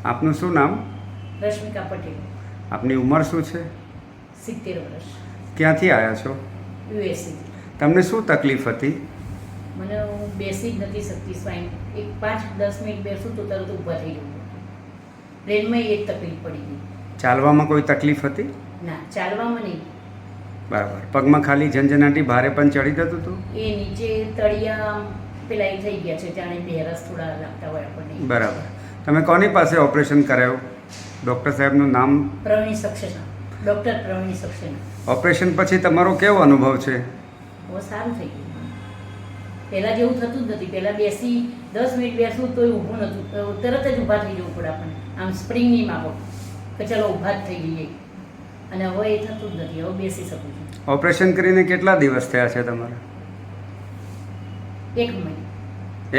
આપનું શું નામ? રશ્મિકા પટેલ, આપની ઉંમર શું છે? 70 વર્ષ, ક્યાંથી આવ્યા છો? યુએસસી. તમને શું તકલીફ હતી? મને હું બેસી જ નથી શકતી. સ્વાઈન એક 5-10 મિનિટ બેસું તો તરત ઊભા થઈ જવું. ટ્રેનમાં એ જ તકલીફ પડી ગઈ. ચાલવામાં કોઈ તકલીફ હતી? ના, ચાલવામાં નહીં. બરાબર. પગમાં ખાલી ઝંઝનાટી ભારે પણ ચડી જતું હતું? એ નીચે તળિયા આમ પેલા એ થઈ ગયા છે, જાણે બેરસ થોડા લાગતા હોય આપણને. બરાબર. તમે કોની પાસે ઓપરેશન કરાયું? ડૉક્ટર સાહેબનું નામ? પ્રવીણ સક્સેના, ડૉક્ટર પ્રવીણ સક્સેના. ઓપરેશન પછી તમારો કેવો અનુભવ છે? બહુ સારું થઈ ગયું. પહેલાં જેવું થતું જ નથી. પહેલાં બેસી 10 મિનિટ બેસવું તોય ઊભું નહોતું, તરત જ ઊભા થઈ જવું પડે આપણને. આમ સ્પ્રિંગની માફક કે ચાલો ઊભા જ થઈ જઈએ. અને હવે એ થતું જ નથી. હવે બેસી શકું છું. ઓપરેશન કરીને કેટલા દિવસ થયા છે તમારા? 1 મહિનો.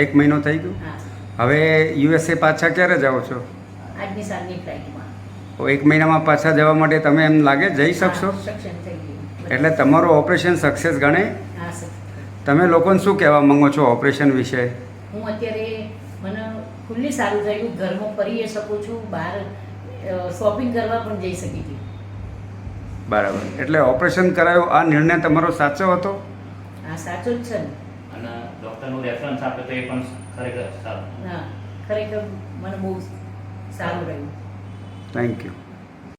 1 મહિનો થઈ ગયો. હા, હવે યુએસએ પાછા ક્યારે જાઓ છો? આજની સાંજની ફ્લાઇટમાં. 1 મહિનામાં પાછા જવા માટે તમે એમ લાગે જઈ શકશો? સક્ષમ થઈ ગયું. એટલે તમારું ઓપરેશન સક્સેસ ગણે? હા સર. તમે લોકોને શું કહેવા માંગો છો ઓપરેશન વિશે? હું અત્યારે મને ખુલ્લી સારું થયું. ઘરમાં ફરી શકું છું, બહાર શોપિંગ કરવા પણ જઈ શકી છું. બરાબર. એટલે ઓપરેશન કરાયું આ નિર્ણય તમારો સાચો હતો? હા, સાચો જ છે ને. અને ડૉક્ટરનું રેફરન્સ આપે તો એ પણ ખરેખર સારું. હા, ખરેખર મને બહુ સારું રહ્યું. Thank you.